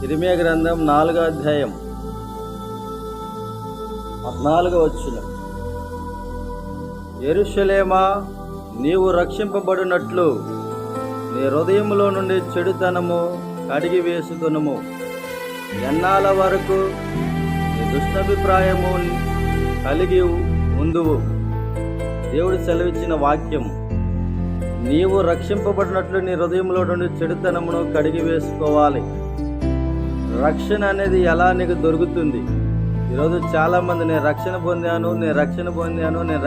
ఇర్మీయా గ్రంథం 4వ అధ్యాయం 14వ వచనం. యెరూషలేమా, నీవు రక్షింపబడినట్లు నీ హృదయములో నుండి చెడుతనము కడిగి వేసుకొనుము. ఎన్నాళ్ళ వరకు నీ దుష్టాభిప్రాయము కలిగి ఉందువు. దేవుడు సెలవిచ్చిన వాక్యం. నీవు రక్షింపబడినట్లు నీ హృదయంలో నుండి చెడుతనమును కడిగి వేసుకోవాలి. రక్షణ అనేది ఎలా నీకు దొరుకుతుంది? ఈరోజు చాలామంది నేను రక్షణ పొందాను, నేను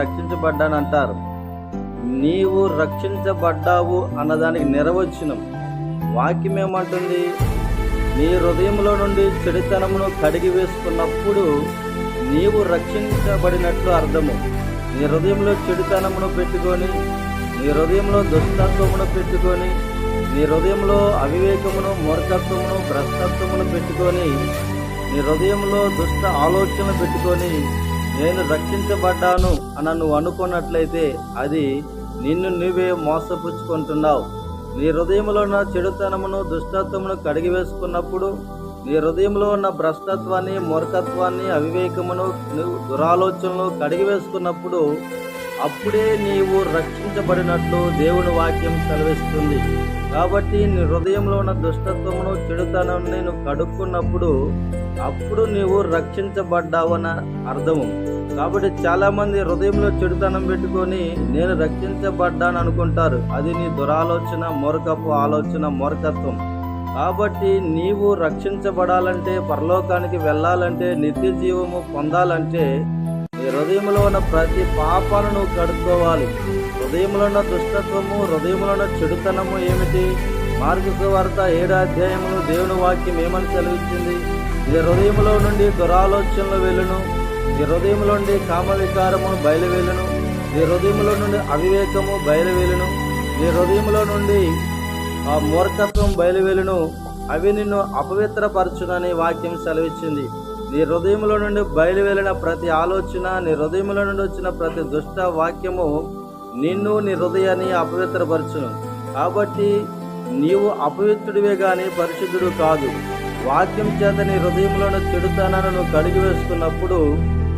రక్షించబడ్డాను అంటారు. నీవు రక్షించబడ్డావు అన్నదానికి నిర్వచనం వాక్యం ఏమంటుంది? నీ హృదయంలో నుండి చెడుతనమును కడిగి వేసుకున్నప్పుడు నీవు రక్షించబడినట్లు అర్థము. నీ హృదయంలో చెడుతనమును పెట్టుకొని, నీ హృదయంలో దుష్టత్వమును పెట్టుకొని, నీ హృదయంలో అవివేకమును, మూర్ఖత్వమును, భ్రష్టత్వమును పెట్టుకొని, నీ హృదయంలో దుష్ట ఆలోచనలు పెట్టుకొని నేను రక్షించబడ్డాను అని నువ్వు అనుకున్నట్లయితే అది నిన్ను నువ్వే మోసపుచ్చుకుంటున్నావు. నీ హృదయంలో ఉన్న చెడుతనమును, దుష్టత్వమును కడిగి వేసుకున్నప్పుడు, నీ హృదయంలో ఉన్న భ్రష్టత్వాన్ని, మూర్ఖత్వాన్ని, అవివేకమును, దురాలోచనలు కడిగి వేసుకున్నప్పుడు అప్పుడే నీవు రక్షించబడినట్లు దేవుని వాక్యం సెలవిస్తుంది. కాబట్టి నీ హృదయంలో ఉన్న దుష్టత్వమును, చెడుతనాన్ని నువ్వు కడుక్కున్నప్పుడు అప్పుడు నీవు రక్షించబడ్డావన్న అర్థము. కాబట్టి చాలామంది హృదయంలో చెడుతనం పెట్టుకొని నేను రక్షించబడ్డాను అనుకుంటారు. అది నీ దురాలోచన, మూర్ఖపు ఆలోచన, మూర్ఖత్వం. కాబట్టి నీవు రక్షించబడాలంటే, పరలోకానికి వెళ్ళాలంటే, నిత్య జీవము పొందాలంటే నీ హృదయంలో ఉన్న ప్రతి పాపాలను నువ్వు కడుక్కోవాలి. హృదయంలో ఉన్న దుష్టత్వము, హృదయంలో ఉన్న చెడుతనము ఏమిటి? మార్కు సువార్త 7వ అధ్యాయమును దేవుని వాక్యం ఏమని సెలవిచ్చింది? నీ హృదయంలో నుండి దురాలోచనలు వెళ్ళును, నీ హృదయంలో నుండి కామ వికారము బయలువెళ్ళును, నీ హృదయంలో నుండి అవివేకము బయలువెళ్ళును, నీ హృదయంలో నుండి ఆ మూర్ఖత్వం బయలువెళ్ళును. అవి నిన్ను అపవిత్రపరచునని వాక్యం సెలవిచ్చింది. నీ హృదయంలో నుండి బయలువెళ్ళిన ప్రతి ఆలోచన, నీ హృదయంలో నుండి వచ్చిన ప్రతి దుష్ట వాక్యము నిన్ను, నీ హృదయాన్ని అపవిత్రపరచును. కాబట్టి నీవు అపవిత్రుడివే కానీ పరిశుద్ధుడు కాదు. వాక్యం చేత నీ హృదయంలో చెడుతనాన్ని నువ్వు కడిగి వేసుకున్నప్పుడు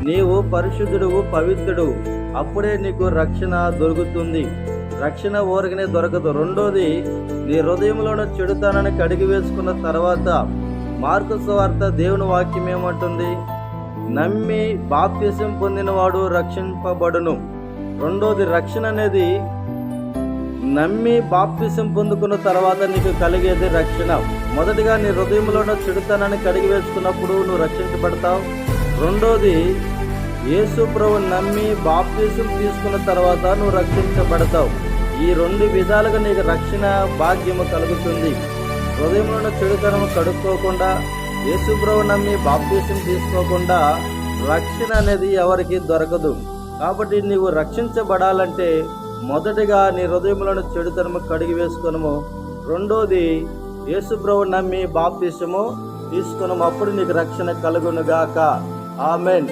నీవు పరిశుద్ధుడువు, పవిత్రుడు. అప్పుడే నీకు రక్షణ దొరుకుతుంది. రక్షణ ఊరకనే దొరకదు. రెండోది, నీ హృదయంలో చెడుతనాన్ని కడిగి వేసుకున్న తర్వాత మార్కు సువార్త దేవుని వాక్యం ఏమంటుంది? నమ్మి బాప్తిసం పొందినవాడు రక్షింపబడును. రెండోది, రక్షణ అనేది నమ్మి బాప్తిసం పొందుకున్న తర్వాత నీకు కలిగేది రక్షణ. మొదటిగా నీ హృదయంలో చెడుతనాన్ని కడిగి వేసుకున్నప్పుడు నువ్వు రక్షించబడతావు. రెండోది, యేసు ప్రభు నమ్మి బాప్తిసం తీసుకున్న తర్వాత నువ్వు రక్షించబడతావు. ఈ రెండు విధాలుగా నీకు రక్షణ భాగ్యము కలుగుతుంది. హృదయంలో చెడుతనము కడుక్కోకుండా, యేసు ప్రభు నమ్మి బాప్తిసం తీసుకోకుండా రక్షణ అనేది ఎవరికి దొరకదు. కాబట్టి నీవు రక్షించబడాలంటే మొదటిగా నీ హృదయంలో చెడుతనము కడిగి వేసుకొనుము. రెండోది, యేసు ప్రభు నమ్మి బాప్తిసము తీసుకొనుము. అప్పుడు నీకు రక్షణ కలుగునుగాక. ఆమేన్.